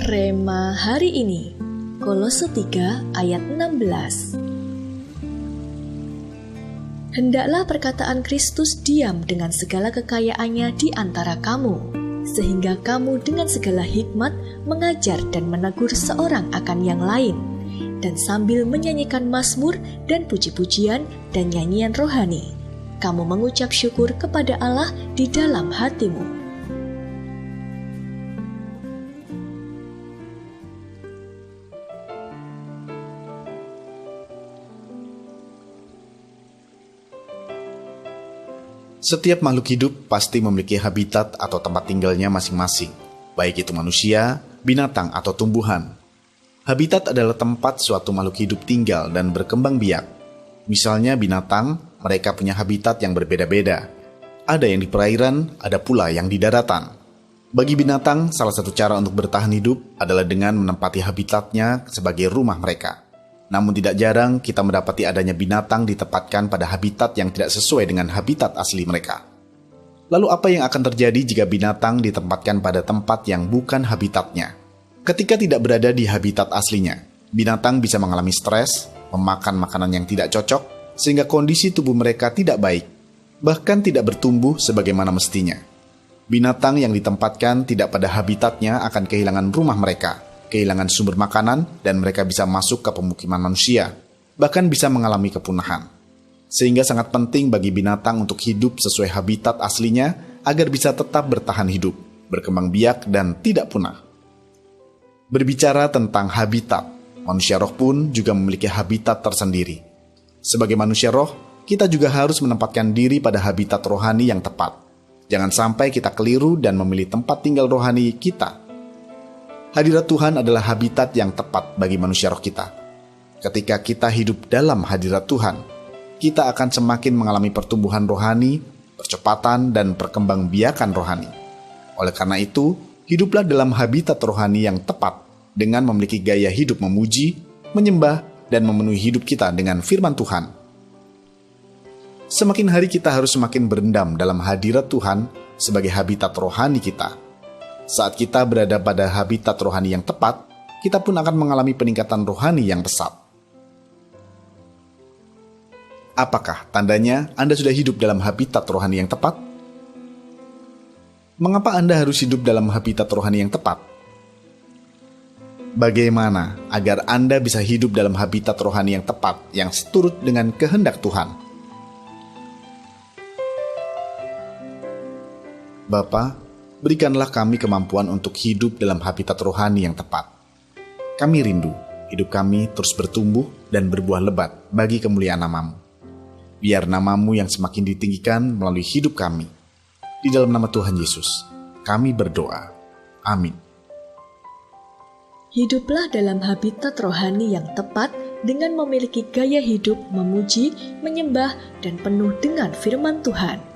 Rema hari ini, Kolose 3 ayat 16. Hendaklah perkataan Kristus diam dengan segala kekayaannya di antara kamu, sehingga kamu dengan segala hikmat mengajar dan menegur seorang akan yang lain, dan sambil menyanyikan mazmur dan puji-pujian dan nyanyian rohani, kamu mengucap syukur kepada Allah di dalam hatimu. Setiap makhluk hidup pasti memiliki habitat atau tempat tinggalnya masing-masing, baik itu manusia, binatang, atau tumbuhan. Habitat adalah tempat suatu makhluk hidup tinggal dan berkembang biak. Misalnya binatang, mereka punya habitat yang berbeda-beda. Ada yang di perairan, ada pula yang di daratan. Bagi binatang, salah satu cara untuk bertahan hidup adalah dengan menempati habitatnya sebagai rumah mereka. Namun tidak jarang kita mendapati adanya binatang ditempatkan pada habitat yang tidak sesuai dengan habitat asli mereka. Lalu apa yang akan terjadi jika binatang ditempatkan pada tempat yang bukan habitatnya? Ketika tidak berada di habitat aslinya, binatang bisa mengalami stres, memakan makanan yang tidak cocok, sehingga kondisi tubuh mereka tidak baik, bahkan tidak bertumbuh sebagaimana mestinya. Binatang yang ditempatkan tidak pada habitatnya akan kehilangan rumah mereka, kehilangan sumber makanan, dan mereka bisa masuk ke pemukiman manusia, bahkan bisa mengalami kepunahan. Sehingga sangat penting bagi binatang untuk hidup sesuai habitat aslinya agar bisa tetap bertahan hidup, berkembang biak, dan tidak punah. Berbicara tentang habitat, manusia roh pun juga memiliki habitat tersendiri. Sebagai manusia roh, kita juga harus menempatkan diri pada habitat rohani yang tepat. Jangan sampai kita keliru dan memilih tempat tinggal rohani kita. Hadirat Tuhan adalah habitat yang tepat bagi manusia roh kita. Ketika kita hidup dalam hadirat Tuhan, kita akan semakin mengalami pertumbuhan rohani, percepatan, dan perkembangbiakan rohani. Oleh karena itu, hiduplah dalam habitat rohani yang tepat dengan memiliki gaya hidup memuji, menyembah, dan memenuhi hidup kita dengan firman Tuhan. Semakin hari kita harus semakin berendam dalam hadirat Tuhan sebagai habitat rohani kita. Saat kita berada pada habitat rohani yang tepat, kita pun akan mengalami peningkatan rohani yang pesat. Apakah tandanya Anda sudah hidup dalam habitat rohani yang tepat? Mengapa Anda harus hidup dalam habitat rohani yang tepat? Bagaimana agar Anda bisa hidup dalam habitat rohani yang tepat yang seturut dengan kehendak Tuhan? Bapa, berikanlah kami kemampuan untuk hidup dalam habitat rohani yang tepat. Kami rindu hidup kami terus bertumbuh dan berbuah lebat bagi kemuliaan nama-Mu. Biar nama-Mu yang semakin ditinggikan melalui hidup kami. Di dalam nama Tuhan Yesus, kami berdoa. Amin. Hiduplah dalam habitat rohani yang tepat dengan memiliki gaya hidup memuji, menyembah, dan penuh dengan firman Tuhan.